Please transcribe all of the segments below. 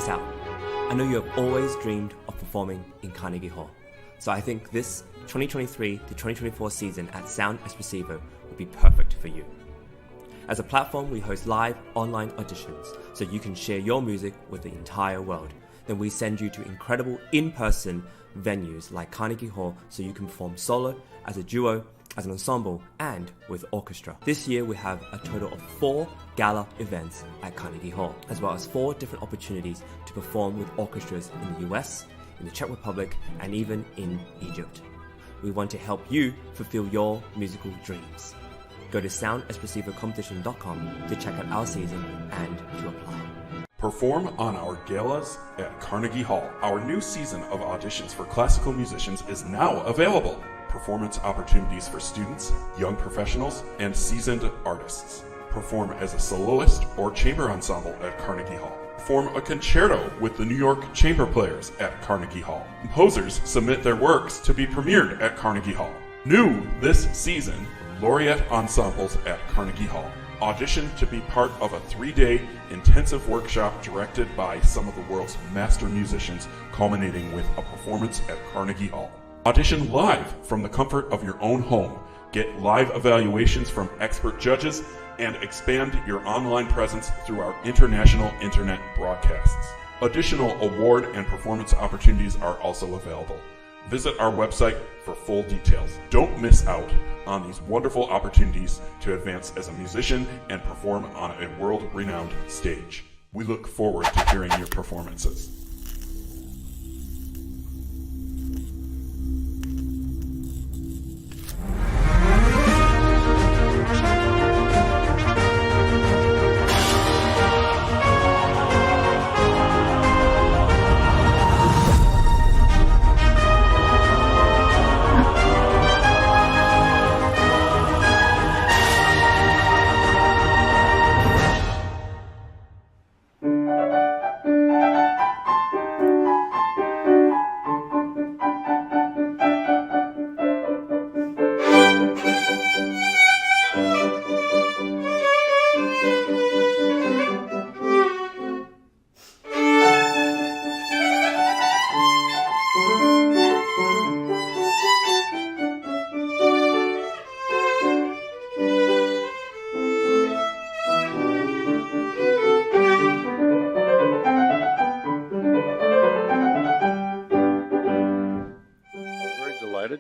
this out. I know you have always dreamed of performing in Carnegie Hall, so I think this 2023 to 2024 season at Sound Espressivo would be perfect for you. As a platform, we host live online auditions so you can share your music with the entire world. Then we send you to incredible in-person venues like Carnegie Hall so you can perform solo, as a duo, as an ensemble, and with orchestra. This year we have a total of 4 gala events at Carnegie Hall, as well as 4 different opportunities to perform with orchestras in the US, in the Czech Republic, and even in Egypt. We want to help you fulfill your musical dreams. Go to soundespressivocompetition.com to check out our season and to apply. Perform on our galas at Carnegie Hall. Our new season of auditions for classical musicians is now available. Performance opportunities for students, young professionals, and seasoned artists. Perform as a soloist or chamber ensemble at Carnegie Hall. Perform a concerto with the New York Chamber Players at Carnegie Hall. Composers submit their works to be premiered at Carnegie Hall. New this season, Laureate ensembles at Carnegie Hall. Audition to be part of a 3-day intensive workshop directed by some of the world's master musicians, culminating with a performance at Carnegie Hall. Audition live from the comfort of your own home. Get live evaluations from expert judges and expand your online presence through our international internet broadcasts. Additional award and performance opportunities are also available. Visit our website for full details. Don't miss out on these wonderful opportunities to advance as a musician and perform on a world-renowned stage. We look forward to hearing your performances.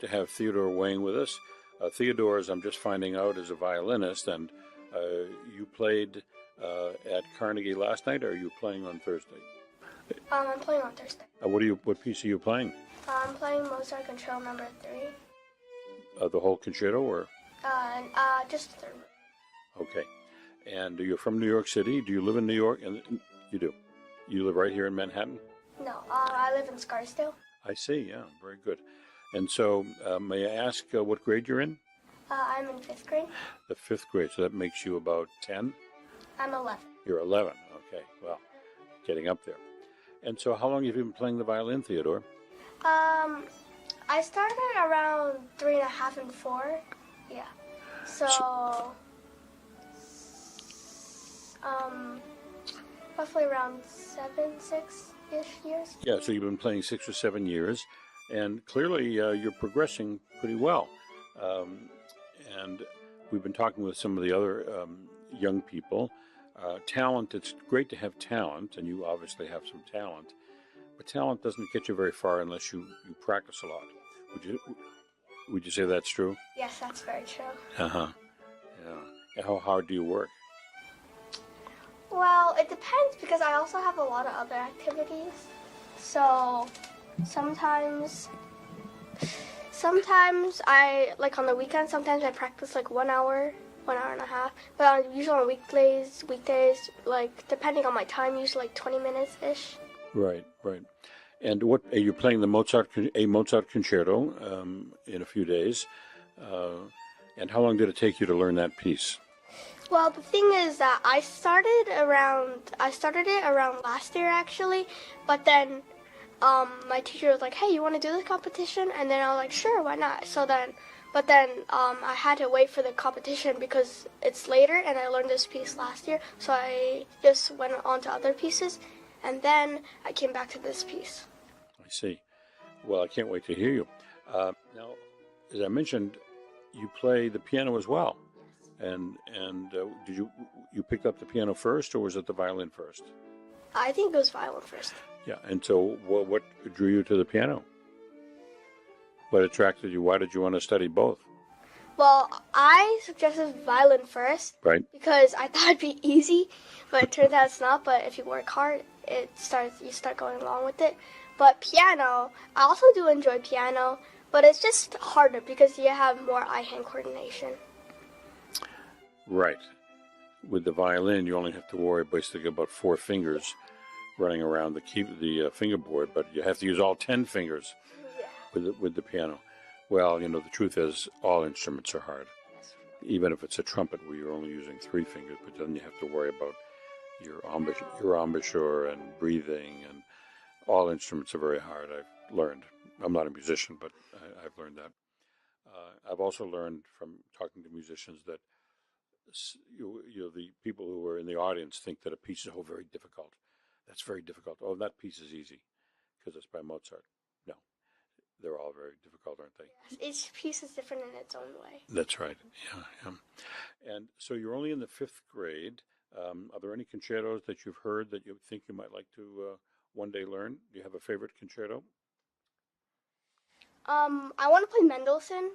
To have Theodore Wang with us. Theodore, as I'm just finding out, is a violinist, and you played at Carnegie last night, or are you playing on Thursday? I'm playing on Thursday. What piece are you playing? I'm playing Mozart Concerto number 3. The whole concerto, or? Just the third. Okay. And you're from New York City. Do you live in New York? And you do. You live right here in Manhattan? No, I live in Scarsdale. I see. Yeah, very good. And so, may I ask what grade you're in? I'm in 5th grade. The 5th grade, so that makes you about 10? I'm 11. You're 11, okay, well, getting up there. And so how long have you been playing the violin, Theodore? I started around 3.5 and 4, yeah. So roughly around 6-ish years. Yeah, so you've been playing 6 or 7 years. And clearly, you're progressing pretty well. And we've been talking with some of the other young people. Talent, it's great to have talent, and you obviously have some talent. But talent doesn't get you very far unless you practice a lot. Would you say that's true? Yes, that's very true. Uh-huh. Yeah. And how hard do you work? Well, it depends, because I also have a lot of other activities. So sometimes I, like on the weekends, sometimes I practice like 1 hour, 1.5 hours. But usually on weekdays, like depending on my time, usually like 20 minutes-ish. Right. And what are you playing a Mozart concerto in a few days? And how long did it take you to learn that piece? Well, the thing is that I started it around last year actually, but then my teacher was like, "Hey, you want to do this competition?" And then I was like, "Sure, why not?" But then I had to wait for the competition because it's later, and I learned this piece last year, so I just went on to other pieces. and then I came back to this piece. I see. Well, I can't wait to hear you. Now, as I mentioned, you play the piano as well. And did you pick up the piano first, or was it the violin first? I think it was violin first. Yeah. And so, what drew you to the piano? What attracted you? Why did you want to study both? Well, I suggested violin first, Right. because I thought it'd be easy, but it turns out it's not. But if you work hard, you start going along with it. But piano, I also do enjoy piano, but it's just harder because you have more eye-hand coordination. Right. With the violin, you only have to worry basically about 4 fingers running around the fingerboard, but you have to use all 10 fingers with the piano. Well, the truth is all instruments are hard. Even if it's a trumpet where you're only using 3 fingers, but then you have to worry about your embouchure and breathing, and all instruments are very hard. I've learned. I'm not a musician, but I've learned that. I've also learned from talking to musicians that the people who are in the audience think that a piece is very difficult. That's very difficult. Oh, that piece is easy because it's by Mozart. No, they're all very difficult, aren't they? Yes, each piece is different in its own way. That's right. Yeah. And so you're only in the 5th grade. Are there any concertos that you've heard that you think you might like to one day learn? Do you have a favorite concerto? I want to play Mendelssohn,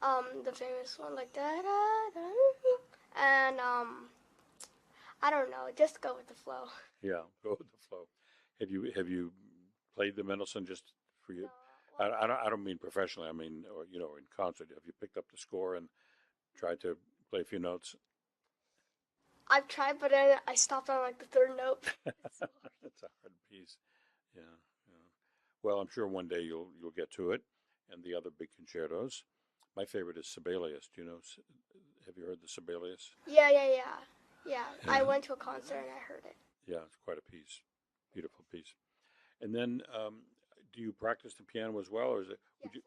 the famous one, like da da da, and I don't know, just go with the flow. Yeah, go with the flow. Have you played the Mendelssohn just for you? I don't mean professionally. I mean, or in concert. Have you picked up the score and tried to play a few notes? I've tried, but then I stopped on like the 3rd note. That's a hard piece. Yeah. Well, I'm sure one day you'll get to it. And the other big concertos. My favorite is Sibelius. Do you know? Have you heard the Sibelius? Yeah. I went to a concert and I heard it. Yeah, it's quite a piece. Beautiful piece. And then, do you practice the piano as well, or is it? Yes, I do.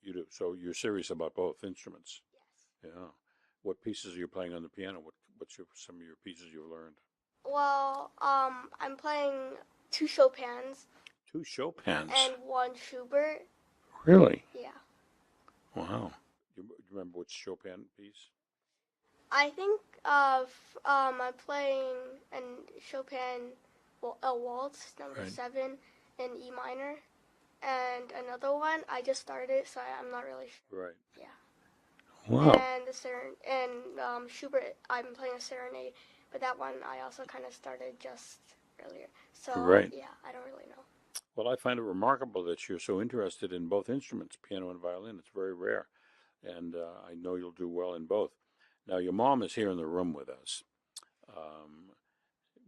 You do. So you're serious about both instruments. Yes. Yeah. What pieces are you playing on the piano? What's some of your pieces you've learned? Well, I'm playing 2 Chopins. 2 Chopins. And 1 Schubert. Really? Yeah. Wow. Do you remember which Chopin piece? I think I'm playing a Chopin, a waltz number 7 in E minor, and another one I just started, so I'm not really sure. Right. Yeah. Wow. And Schubert, I'm playing a serenade, but that one I also kind of started just earlier. So yeah, I don't really know. Well, I find it remarkable that you're so interested in both instruments, piano and violin. It's very rare, and I know you'll do well in both. Now, your mom is here in the room with us.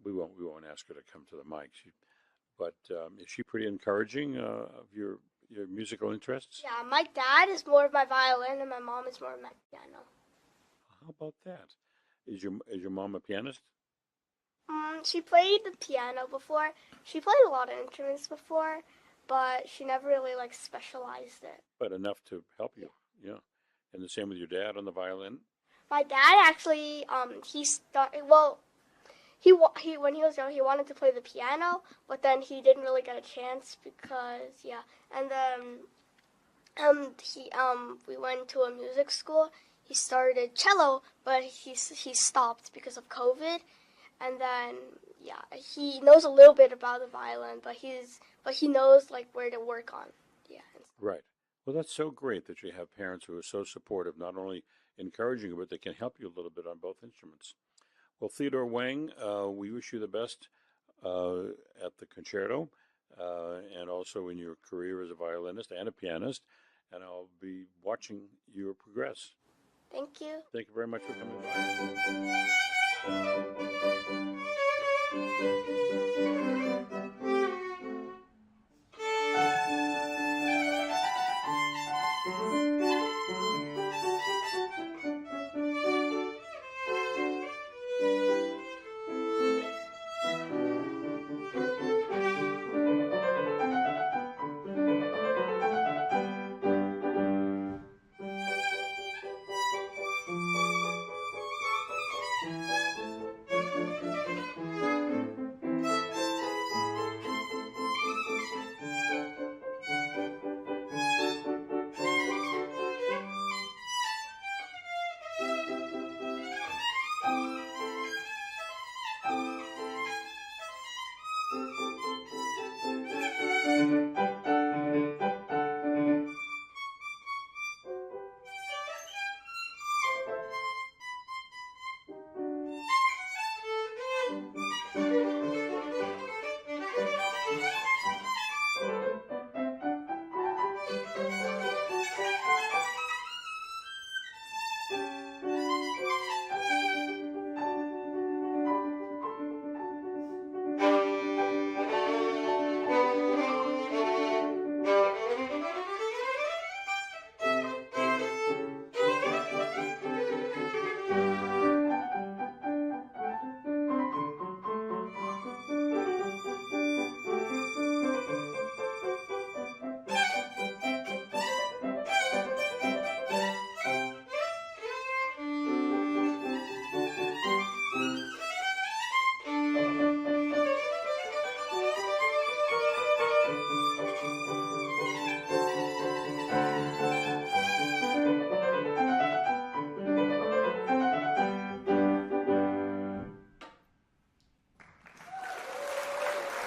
We won't ask her to come to the mic, but is she pretty encouraging of your musical interests? Yeah, my dad is more of my violin, and my mom is more of my piano. How about that? Is your mom a pianist? She played the piano before. She played a lot of instruments before, but she never really specialized it. But enough to help you, yeah. And the same with your dad on the violin. My dad actually, he started. Well, he when he was young, he wanted to play the piano, but then he didn't really get a chance because and then we went to a music school. He started cello, but he stopped because of COVID. And then, he knows a little bit about the violin, but he knows where to work on. Yeah. Right. Well, that's so great that you have parents who are so supportive, not only encouraging you, but they can help you a little bit on both instruments. Well, Theodore Wang, we wish you the best at the concerto and also in your career as a violinist and a pianist. And I'll be watching your progress. Thank you. Thank you very much for coming by.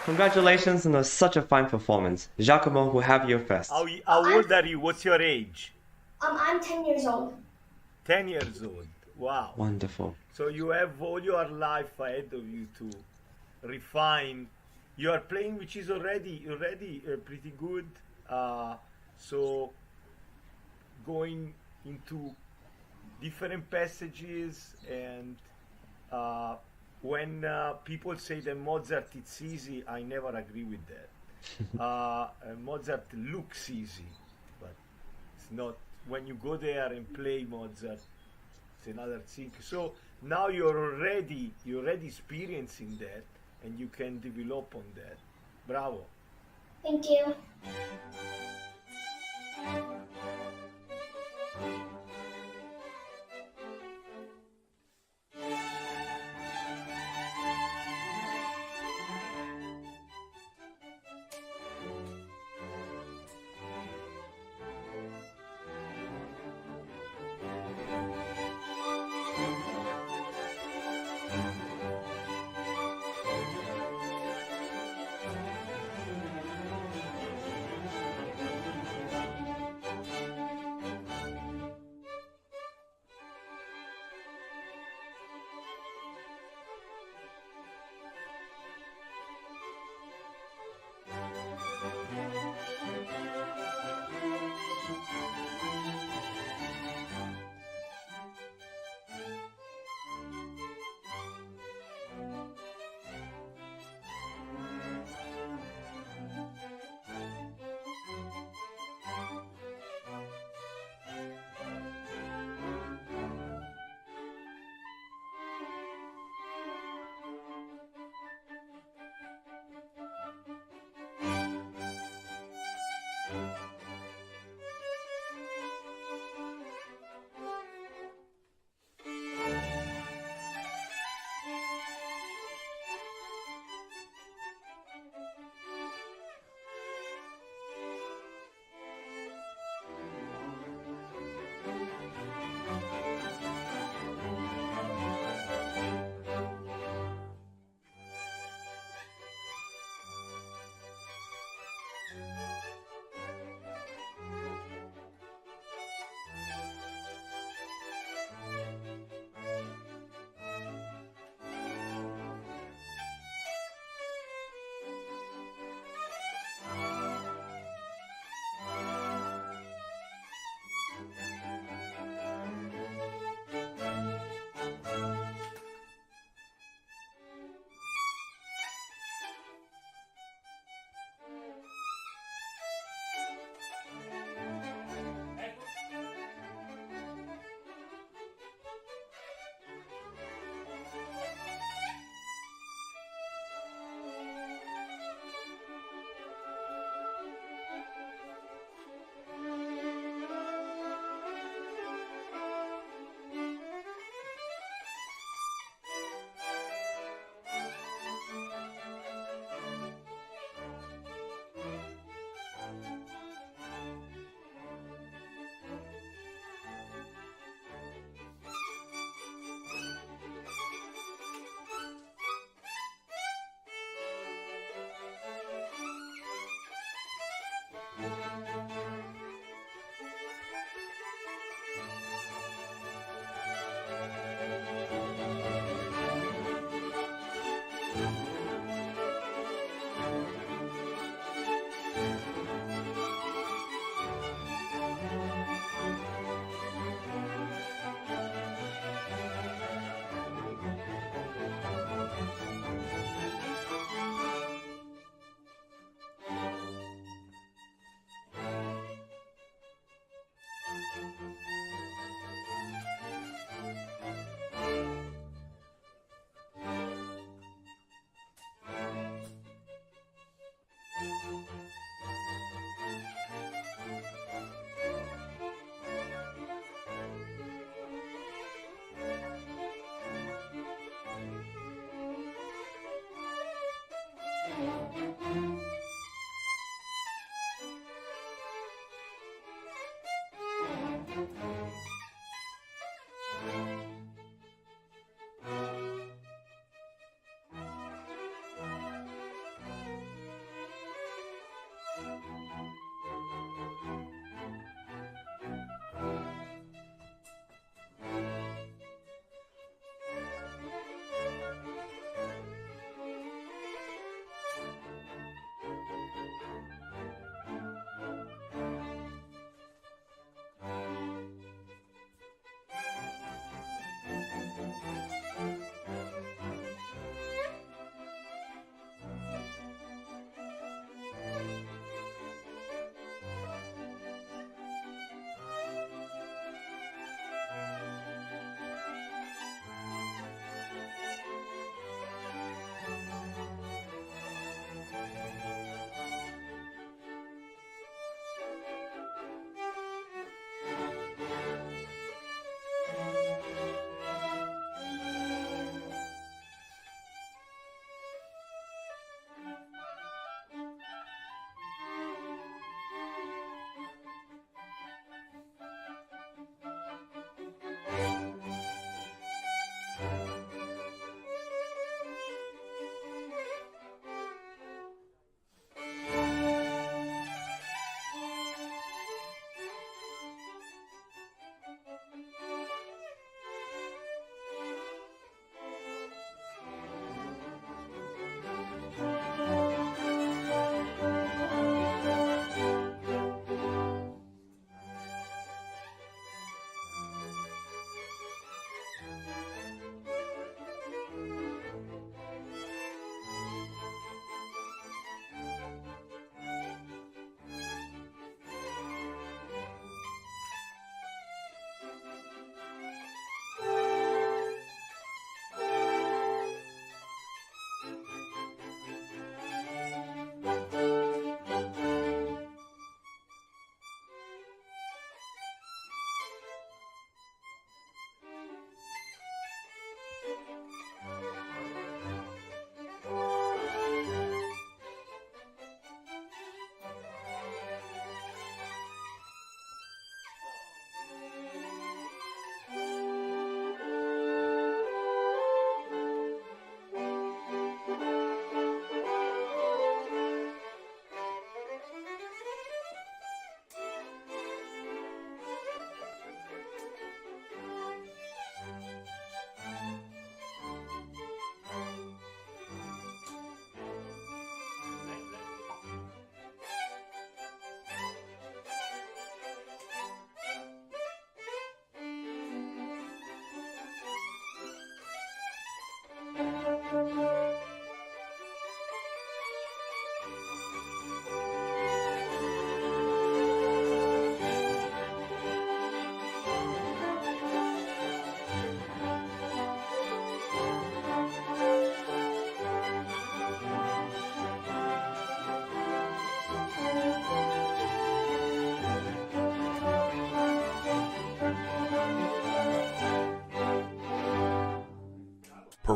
Congratulations on such a fine performance. Giacomo will have you first. How old are you? What's your age? I'm 10 years old. 10 years old. Wow. Wonderful. So you have all your life ahead of you to refine. You are playing, which is already pretty good. So going into different passages, and when people say that Mozart it's easy, I never agree with that. Mozart looks easy, but it's not. When you go there and play Mozart, it's another thing. So now you're already experiencing that, and you can develop on that. Bravo. Thank you.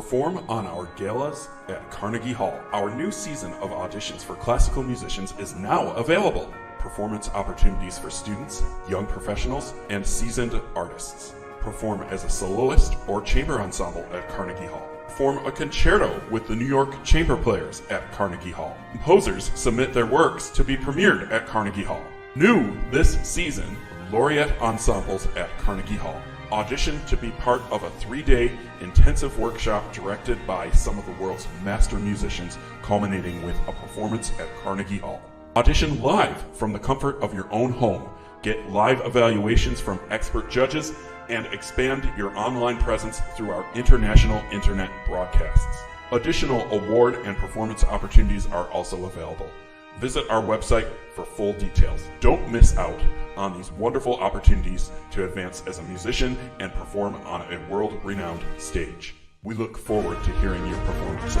Perform on our galas at Carnegie Hall. Our new season of auditions for classical musicians is now available. Performance opportunities for students, young professionals, and seasoned artists. Perform as a soloist or chamber ensemble at Carnegie Hall. Perform a concerto with the New York Chamber Players at Carnegie Hall. Composers submit their works to be premiered at Carnegie Hall. New this season, Laureate ensembles at Carnegie Hall. Audition to be part of a 3-day intensive workshop directed by some of the world's master musicians, culminating with a performance at Carnegie Hall. Audition live from the comfort of your own home. Get live evaluations from expert judges and expand your online presence through our international internet broadcasts. Additional award and performance opportunities are also available. Visit our website for full details. Don't miss out on these wonderful opportunities to advance as a musician and perform on a world-renowned stage. We look forward to hearing your performances.